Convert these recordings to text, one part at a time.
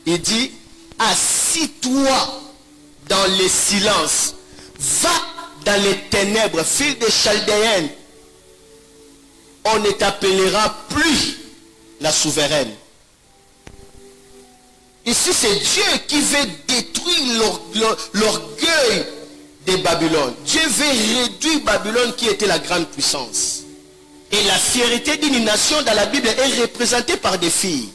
Il dit, assis-toi dans les silences. Va dans les ténèbres, fille des Chaldéennes. On ne t'appellera plus la souveraine. Ici, c'est Dieu qui veut détruire l'orgueil de Babylone. Dieu veut réduire Babylone qui était la grande puissance. Et la fierté d'une nation dans la Bible est représentée par des filles.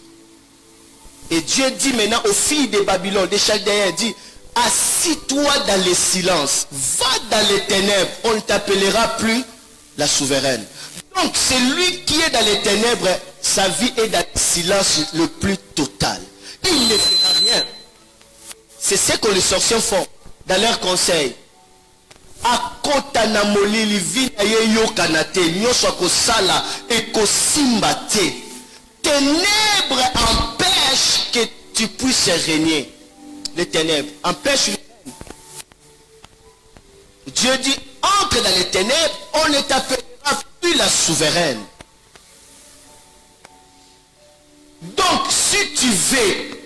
Et Dieu dit maintenant aux filles de Babylone, des Chaldéens, dit, assis-toi dans les silences, va dans les ténèbres, on ne t'appellera plus la souveraine. Donc celui qui est dans les ténèbres, sa vie est dans le silence le plus total. Il ne fera rien. C'est ce que les sorciers font dans leur conseil. Akota molili vina ye yokanate nyoswa kosala ekosimbate. Ténèbres empêchent que tu puisses régner. Les ténèbres empêchent. Dieu dit, entre dans les ténèbres, on ne t'appellera plus la souveraine. Donc, si tu veux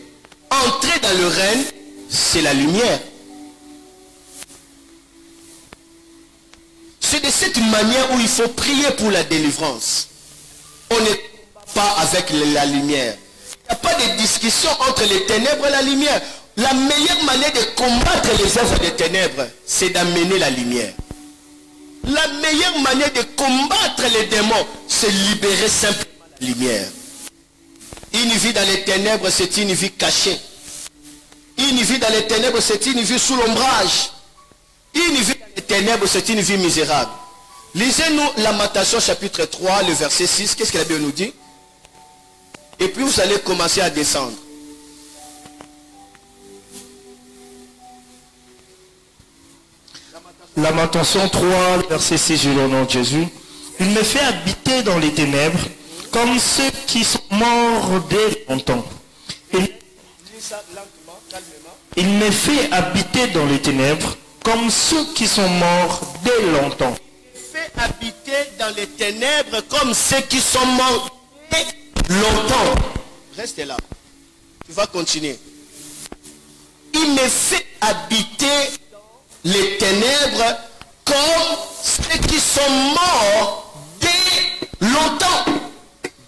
entrer dans le règne, c'est la lumière. C'est de cette manière où il faut prier pour la délivrance. On n'est pas avec la lumière. Il n'y a pas de discussion entre les ténèbres et la lumière. La meilleure manière de combattre les œuvres des ténèbres, c'est d'amener la lumière. La meilleure manière de combattre les démons, c'est libérer simplement la lumière. Une vie dans les ténèbres, c'est une vie cachée. Une vie dans les ténèbres, c'est une vie sous l'ombrage. Une vie dans les ténèbres, c'est une vie misérable. Lisez-nous Lamentation chapitre 3, le verset 6. Qu'est-ce que la Bible nous dit? Et puis vous allez commencer à descendre. Lamentation 3, verset 6, je le nom de Jésus. Il me fait habiter dans les ténèbres comme ceux qui sont morts dès longtemps. Il me fait habiter dans les ténèbres comme ceux qui sont morts dès longtemps. Il fait habiter dans les ténèbres comme ceux qui sont morts dès longtemps. Restez là. Tu vas continuer. Il me fait habiter les ténèbres comme ceux qui sont morts dès longtemps.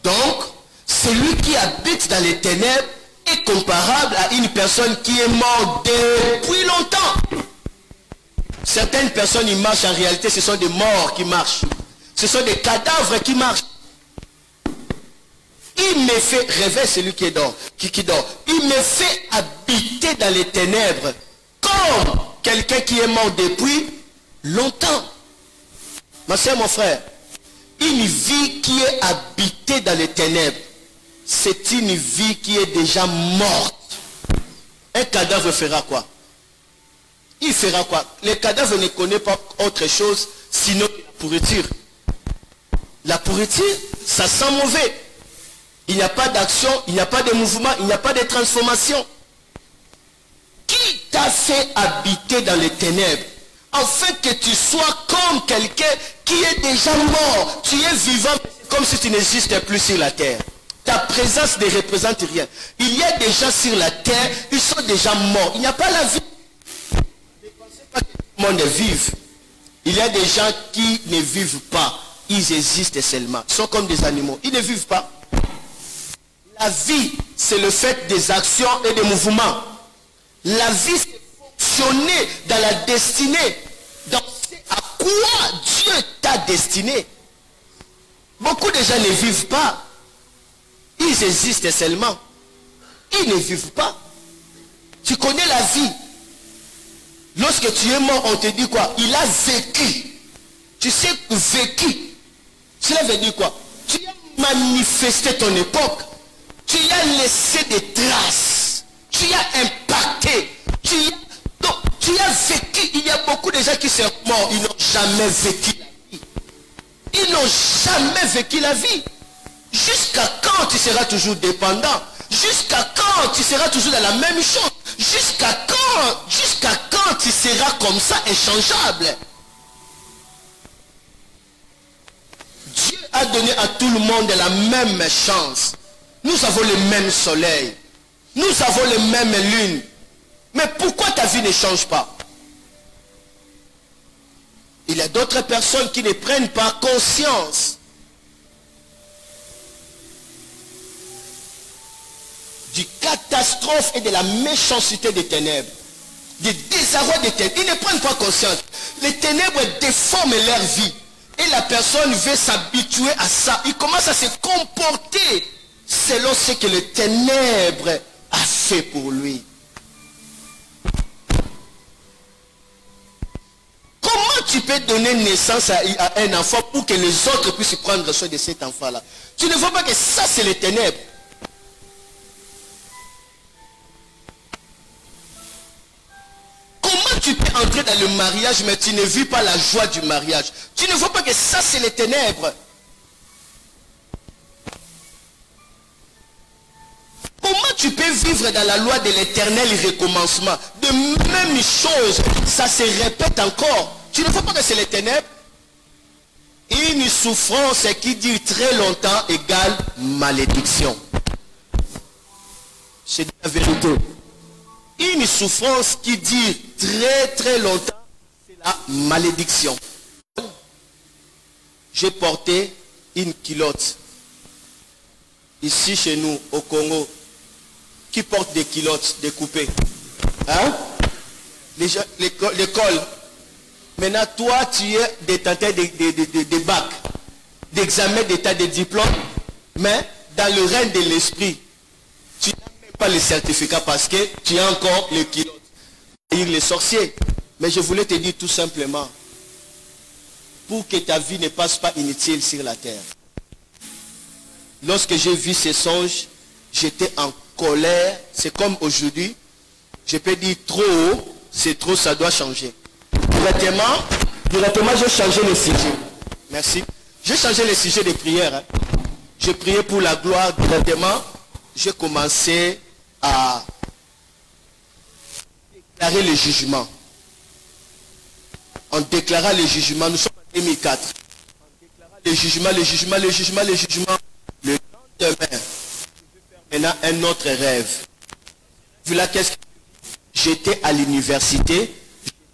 Donc, celui qui habite dans les ténèbres est comparable à une personne qui est morte depuis longtemps. Certaines personnes, ils marchent, en réalité, ce sont des morts qui marchent. Ce sont des cadavres qui marchent. Il me fait rêver celui qui dort. Qui dort. Il me fait habiter dans les ténèbres comme quelqu'un qui est mort depuis longtemps. Ma soeur, mon frère, une vie qui est habitée dans les ténèbres, c'est une vie qui est déjà morte. Un cadavre fera quoi? Il fera quoi? Le cadavre ne connaît pas autre chose sinon la pourriture. La pourriture, ça sent mauvais. Il n'y a pas d'action, il n'y a pas de mouvement, il n'y a pas de transformation. Qui t'a fait habiter dans les ténèbres? Afin que tu sois comme quelqu'un qui est déjà mort. Tu es vivant comme si tu n'existais plus sur la terre. Ta présence ne représente rien. Il y a des gens sur la terre, ils sont déjà morts. Il n'y a pas la vie. Ne pensez pas que tout le monde vive. Il y a des gens qui ne vivent pas. Ils existent seulement. Ils sont comme des animaux. Ils ne vivent pas. La vie, c'est le fait des actions et des mouvements. La vie, c'est fonctionner dans la destinée. Dans à quoi Dieu t'a destiné. Beaucoup de gens ne vivent pas. Ils existent seulement. Ils ne vivent pas. Tu connais la vie. Lorsque tu es mort, on te dit quoi? Il a vécu. Tu sais, vécu. Cela veut dire quoi? Tu as manifesté ton époque. Tu as laissé des traces. Tu as impacté. Tu as vécu. Il y a beaucoup de gens qui sont morts. Ils n'ont jamais vécu la vie. Ils n'ont jamais vécu la vie. Jusqu'à quand tu seras toujours dépendant? Jusqu'à quand tu seras toujours dans la même chose? Jusqu'à quand tu seras comme ça, inchangeable? Dieu a donné à tout le monde la même chance. Nous avons le même soleil. Nous avons les mêmes lunes. Mais pourquoi ta vie ne change pas? Il y a d'autres personnes qui ne prennent pas conscience du catastrophe et de la méchanceté des ténèbres, du désarroi des ténèbres. Ils ne prennent pas conscience. Les ténèbres déforment leur vie. Et la personne veut s'habituer à ça. Il commence à se comporter selon ce que les ténèbres a fait pour lui. Comment tu peux donner naissance à un enfant pour que les autres puissent prendre soin de cet enfant-là? Tu ne vois pas que ça, c'est les ténèbres. Comment tu peux entrer dans le mariage, mais tu ne vis pas la joie du mariage? Tu ne vois pas que ça, c'est les ténèbres. Comment tu peux vivre dans la loi de l'éternel recommencement? De même chose, ça se répète encore. Tu ne vois pas que c'est les ténèbres? Une souffrance qui dure très longtemps égale malédiction. C'est la vérité. Une souffrance qui dure très longtemps, c'est la malédiction. J'ai porté une culotte ici chez nous au Congo. Qui porte des culottes découpées? Hein? L'école. Maintenant, toi, tu es détenteur des bacs, d'examen d'état, des diplômes, mais dans le règne de l'esprit, tu n'as même pas le certificat parce que tu as encore les culottes. Les sorciers. Mais je voulais te dire tout simplement, pour que ta vie ne passe pas inutile sur la terre. Lorsque j'ai vu ces songes, j'étais en colère. C'est comme aujourd'hui, je peux dire trop haut, c'est trop, ça doit changer. Directement, j'ai changé le sujet. Merci. J'ai changé le sujet de prière. Hein. J'ai prié pour la gloire directement. J'ai commencé à déclarer le jugement. On déclara le jugement. Nous sommes en 2004. On déclara le jugement. Le lendemain, maintenant un autre rêve. Voilà qu'est-ce que j'étais à l'université.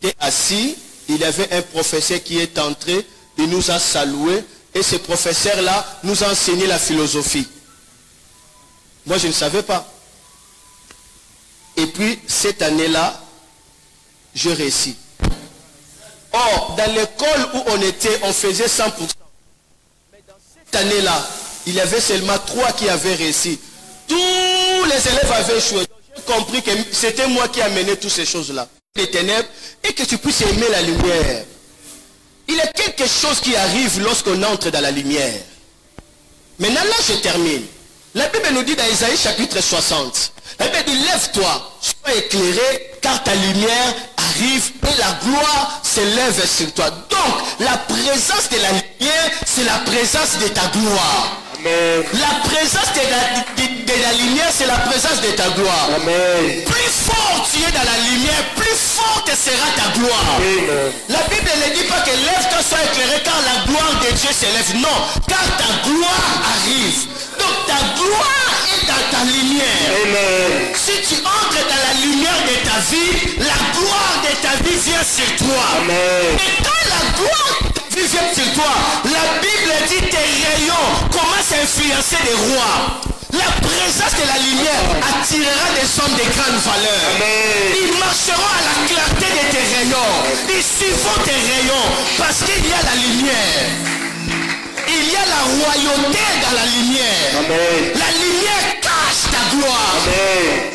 J'étais assis, il y avait un professeur qui est entré, il nous a salué, et ce professeur-là nous a enseigné la philosophie. Moi, je ne savais pas. Et puis, cette année-là, je réussis. Or, dans l'école où on était, on faisait 100%. Mais dans cette année-là, il y avait seulement 3 qui avaient réussi. Tous les élèves avaient échoué. J'ai compris que c'était moi qui amenais toutes ces choses-là. Les ténèbres, et que tu puisses aimer la lumière. Il y a quelque chose qui arrive lorsqu'on entre dans la lumière. Maintenant là je termine. La Bible nous dit dans Isaïe chapitre 60. La Bible dit lève-toi, sois éclairé, car ta lumière arrive et la gloire s'élève sur toi. Donc la présence de la lumière, c'est la présence de ta gloire. Amen. La présence de la lumière, c'est la présence de ta gloire. Amen. Plus fort tu es dans la lumière, plus forte sera ta gloire. Amen. La Bible ne dit pas que lève-toi, sois éclairé, car la gloire de Dieu s'élève. Non, car ta gloire arrive. Donc ta gloire est dans ta lumière. Amen. Si tu entres dans la lumière de ta vie, la gloire de ta vie vient sur toi. Amen. Et quand la gloire vient sur toi, la Bible dit tes rayons commencent à influencer les rois. La présence de la lumière attirera des hommes de grande valeur. Amen. Ils marcheront à la clarté de tes rayons. Ils suivront tes rayons parce qu'il y a la lumière. Il y a la royauté dans la lumière. Amen. La lumière cache ta gloire. Amen.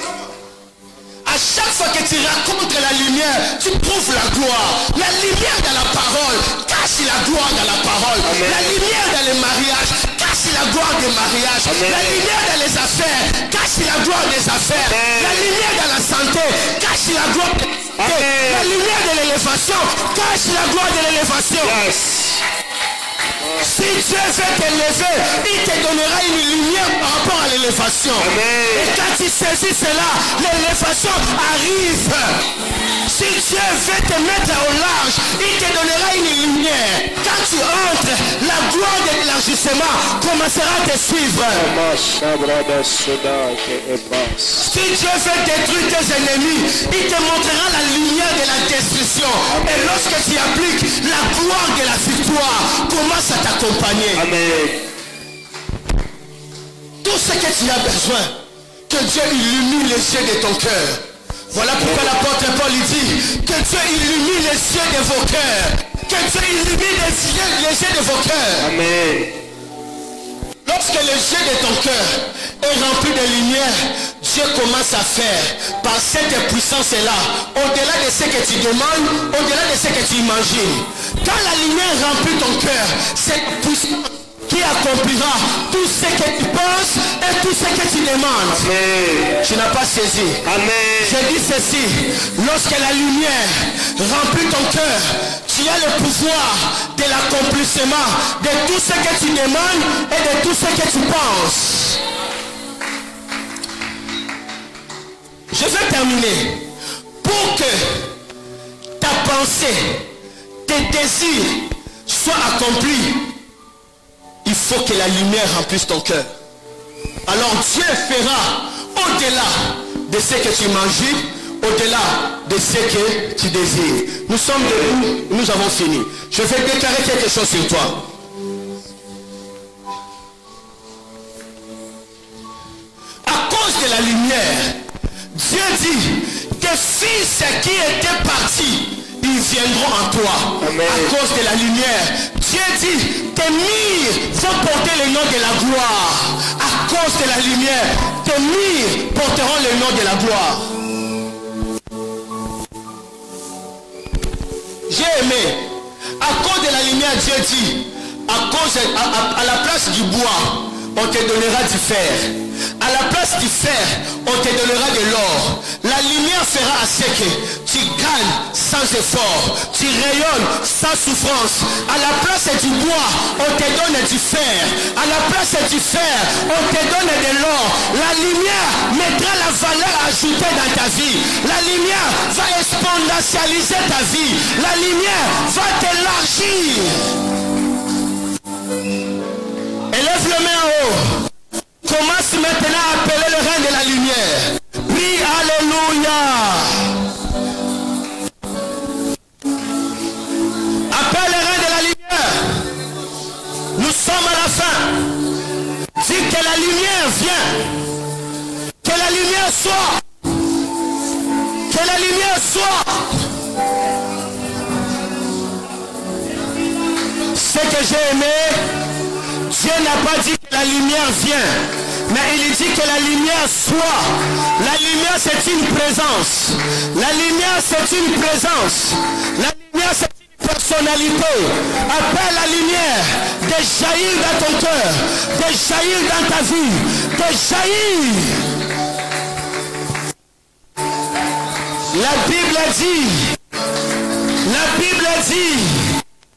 À chaque fois que tu racontes la lumière, tu prouves la gloire. La lumière dans la parole cache la gloire dans la parole. Amen. La lumière dans les mariages cache la gloire des mariages. Amen. La lumière dans les affaires cache la gloire des affaires. Amen. La lumière dans la santé cache la gloire de la santé. La lumière de l'élévation cache la gloire de l'élévation. Yes. Si Dieu veut t'élever, il te donnera une lumière par rapport à l'élévation. Et quand tu saisis cela, l'élévation arrive. Si Dieu veut te mettre au large, il te donnera une lumière. Quand tu entres, la gloire de l'élargissement commencera à te suivre. Si Dieu veut détruire tes ennemis, il te montrera la lumière de la destruction. Et lorsque tu appliques, la gloire de la victoire commence à t'accompagner. Amen. Tout ce que tu as besoin, que Dieu illumine les yeux de ton cœur. Voilà pourquoi l'apôtre Paul dit que Dieu illumine les yeux de vos cœurs. Que Dieu illumine les yeux de vos cœurs. Amen. Lorsque les yeux de ton cœur est rempli de lumière, Dieu commence à faire par cette puissance-là, au-delà de ce que tu demandes, au-delà de ce que tu imagines. Quand la lumière remplit ton cœur, cette puissance qui accomplira tout ce que tu penses et tout ce que tu demandes. Amen. Tu n'as pas saisi. Amen. Je dis ceci, lorsque la lumière remplit ton cœur, tu as le pouvoir de l'accomplissement de tout ce que tu demandes et de tout ce que tu penses. Je vais terminer. Pour que ta pensée, tes désirs soient accomplis, il faut que la lumière remplisse ton cœur. Alors Dieu fera au-delà de ce que tu imagines, au-delà de ce que tu désires. Nous sommes debout, nous avons fini. Je vais déclarer quelque chose sur toi. À cause de la lumière, Dieu dit, tes fils qui étaient partis, ils viendront en toi. Amen. À cause de la lumière, Dieu dit, tes murs vont porter le nom de la gloire. À cause de la lumière, tes murs porteront le nom de la gloire. J'ai aimé. À cause de la lumière, Dieu dit, à la place du bois, on te donnera du fer. À la place du fer, on te donnera de l'or. La lumière fera à ce que tu gagnes sans effort, tu rayonnes sans souffrance. À la place du bois, on te donne du fer. À la place du fer, on te donne de l'or. La lumière mettra la valeur ajoutée dans ta vie. La lumière va exponentialiser ta vie. La lumière va t'élargir. Élève le main en haut. Commence maintenant à appeler le règne de la lumière. Prie, alléluia. Appelle le règne de la lumière. Nous sommes à la fin. Dis que la lumière vient. Que la lumière soit. Que la lumière soit. Ce que j'ai aimé, Dieu n'a pas dit que la lumière vient, mais il dit que la lumière soit. La lumière, c'est une présence. La lumière, c'est une présence. La lumière, c'est une personnalité. Appelle la lumière de jaillir dans ton cœur, de jaillir dans ta vie, de jaillir. La Bible dit,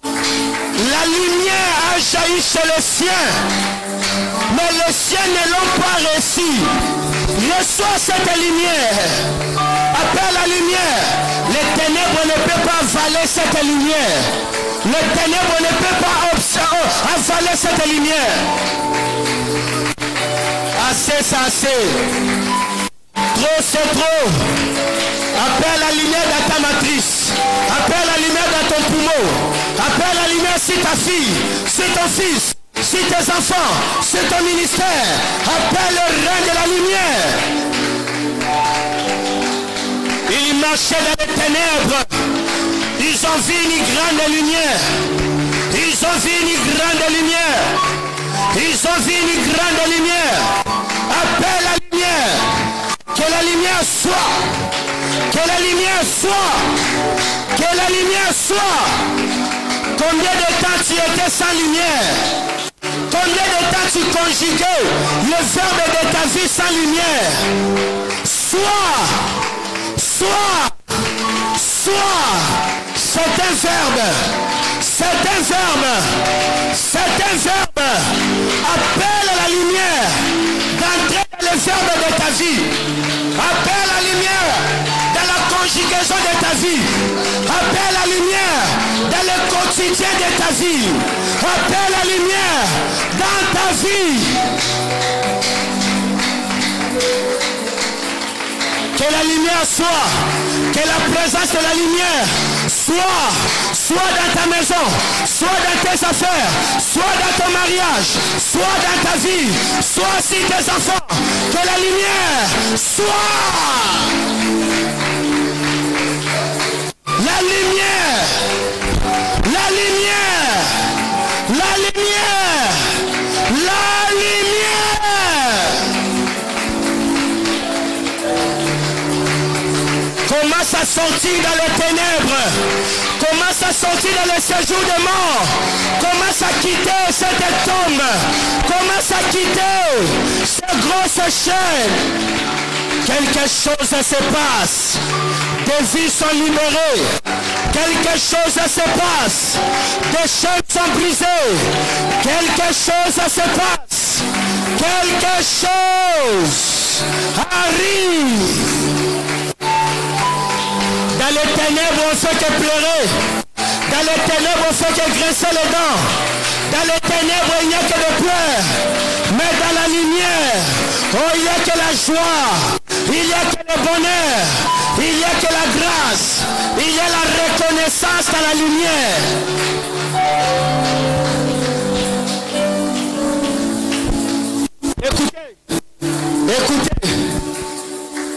la lumière a jailli chez les siens, mais les siens ne l'ont pas reçu. Reçois cette lumière. Appelle la lumière. Les ténèbres ne peuvent pas avaler cette lumière. Les ténèbres ne peuvent pas avaler cette lumière. Assez, c'est assez. Trop, c'est trop. Appelle la lumière dans ta matrice. Appelle la lumière dans ton poumon. Appelle la lumière sur ta fille, sur ton fils, sur tes enfants, sur ton ministère. Appelle le règne de la lumière. Ils marchaient dans les ténèbres. Ils ont vu une grande lumière. Ils ont vu une grande lumière. Ils ont vu une grande lumière. Appelle la lumière. Que la lumière soit. Que la lumière soit. Que la lumière soit. Combien de temps tu étais sans lumière? Combien de temps tu conjuguais le verbe de ta vie sans lumière? Sois. C'est un verbe. C'est un verbe. C'est un verbe. Appelle la lumière d'entrer dans le verbe de ta vie. Appelle la lumière dans la conjugaison de ta vie. Appelle la lumière dans le quotidien de ta vie. Appelle la lumière dans ta vie. Que la lumière soit, que la présence de la lumière soit dans ta maison, soit dans tes affaires, soit dans ton mariage, soit dans ta vie, soit sur tes enfants. Que la lumière soit. La lumière, la lumière, la lumière, la lumière. Commence à sortir dans les ténèbres. Commence à sortir dans le séjour de mort. Commence à quitter cette tombe. Commence à quitter ces grosses chaînes. Quelque chose se passe. Des vies sont libérées. Quelque chose se passe. Des chaînes sont brisées. Quelque chose se passe. Quelque chose arrive. Dans les ténèbres, on fait que pleurer. Dans les ténèbres, on fait que grincer les dents. Dans les ténèbres, il n'y a que de pleurs. Mais dans la lumière, oh, il n'y a que la joie. Il n'y a que le bonheur. Il n'y a que la grâce. Il y a la reconnaissance dans la lumière. Écoutez. Écoutez.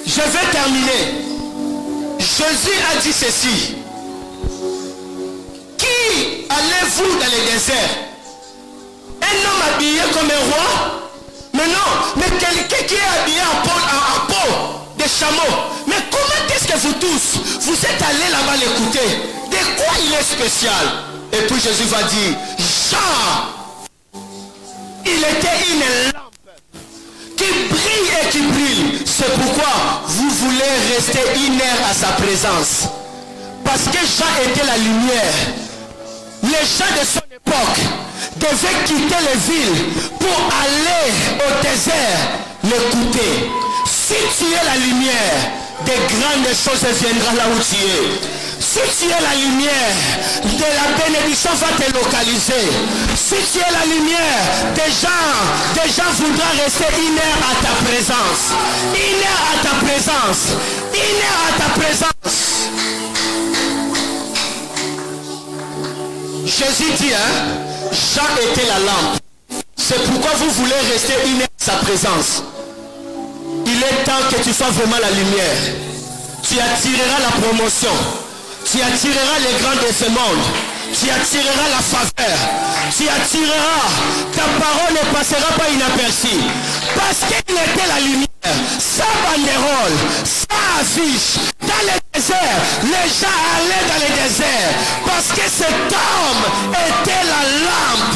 Je vais terminer. Jésus a dit ceci. Qui allez-vous dans les déserts? Un homme habillé comme un roi? Mais non, mais quelqu'un qui est habillé en peau de chameau. Mais comment est-ce que vous tous, vous êtes allés là-bas l'écouter? De quoi il est spécial? Et puis Jésus va dire, Jean, il était une lampe qui brille et qui brille. C'est pourquoi vous voulez rester inerte à sa présence. Parce que Jean était la lumière. Les gens de son époque devaient quitter les villes pour aller au désert l'écouter. Si tu es la lumière, des grandes choses viendront là où tu es. Si tu es la lumière, de la bénédiction va te localiser. Si tu es la lumière, des gens voudront rester inerts à ta présence. Inerts à ta présence. Inerts à ta présence. Jésus dit, Jean était la lampe. C'est pourquoi vous voulez rester inert à sa présence. Il est temps que tu sois vraiment la lumière. Tu attireras la promotion. Tu attireras les grands de ce monde. Tu attireras la faveur. Tu attireras. Ta parole ne passera pas inaperçue. Parce qu'il était la lumière. Sa banderole, sa affiche. Dans les déserts, les gens allaient dans les déserts. Parce que cet homme était la lampe.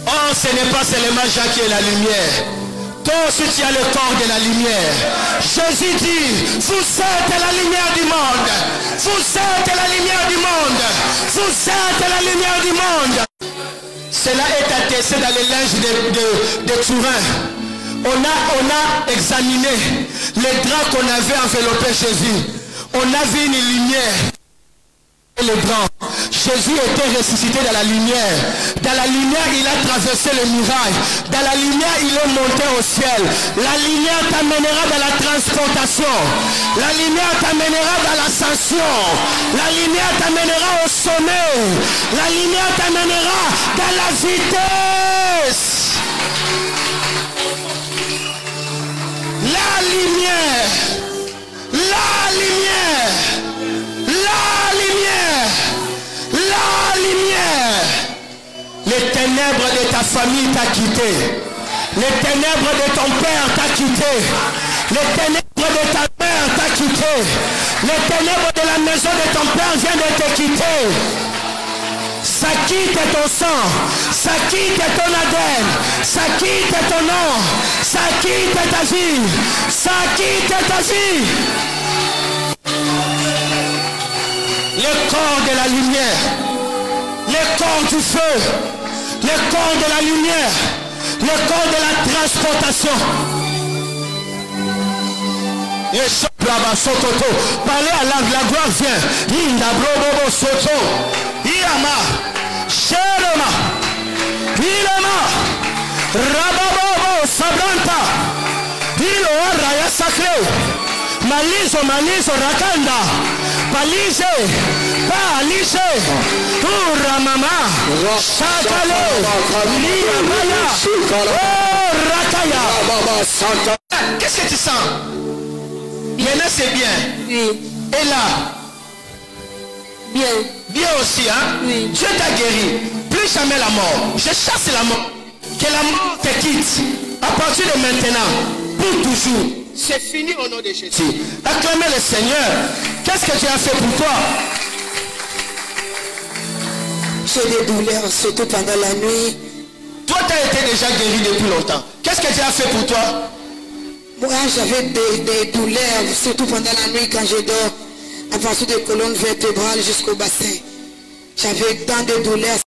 Oh, ce n'est pas seulement Jean qui est la lumière. Toi aussi tu as le corps de la lumière. Jésus dit, vous êtes la lumière du monde. Vous êtes la lumière du monde. Vous êtes la lumière du monde. Cela est attesté dans les linges de Turin. On a examiné les draps qu'on avait enveloppés Jésus. On a vu une lumière. Les draps. Jésus était ressuscité dans la lumière. Dans la lumière, il a traversé les murailles. Dans la lumière, il est monté au ciel. La lumière t'amènera dans la transportation. La lumière t'amènera dans l'ascension. La lumière t'amènera au sommet. La lumière t'amènera dans la vitesse. La lumière. La lumière. La lumière. La lumière. Les ténèbres de ta famille t'a quitté. Les ténèbres de ton père t'a quitté. Les ténèbres de ta mère t'a quitté. Les ténèbres de la maison de ton père viennent de te quitter. Ça quitte ton sang. Ça quitte ton ADN. Ça quitte ton nom. Ça quitte ta vie. Ça quitte ta vie. Le corps de la lumière, le corps du feu, le corps de la lumière, le corps de la transportation. Parlez à langue, la gloire vient. Inda brobobo soto. Iama. Sherema. Ilema. Rababobo sabranta. Ilo raya sacré. Malizo, malizo, rakanda. Palise. Palise. Ura mama. Sakale. Lia maya. Oh, rakaya. Qu'est-ce que tu sens? Maintenant c'est bien. Oui. Et là? Bien. Bien aussi, hein? Oui. Dieu t'a guéri. Plus jamais la mort. Je chasse la mort. Que la mort te quitte. À partir de maintenant. Pour toujours. C'est fini au nom de Jésus. Acclamez le Seigneur. Qu'est-ce que tu as fait pour toi? J'ai des douleurs, surtout pendant la nuit. Toi, tu as été déjà guéri depuis longtemps. Qu'est-ce que tu as fait pour toi? Moi, j'avais des douleurs, surtout pendant la nuit quand je dors, à partir des colonnes vertébrales jusqu'au bassin. J'avais tant de douleurs.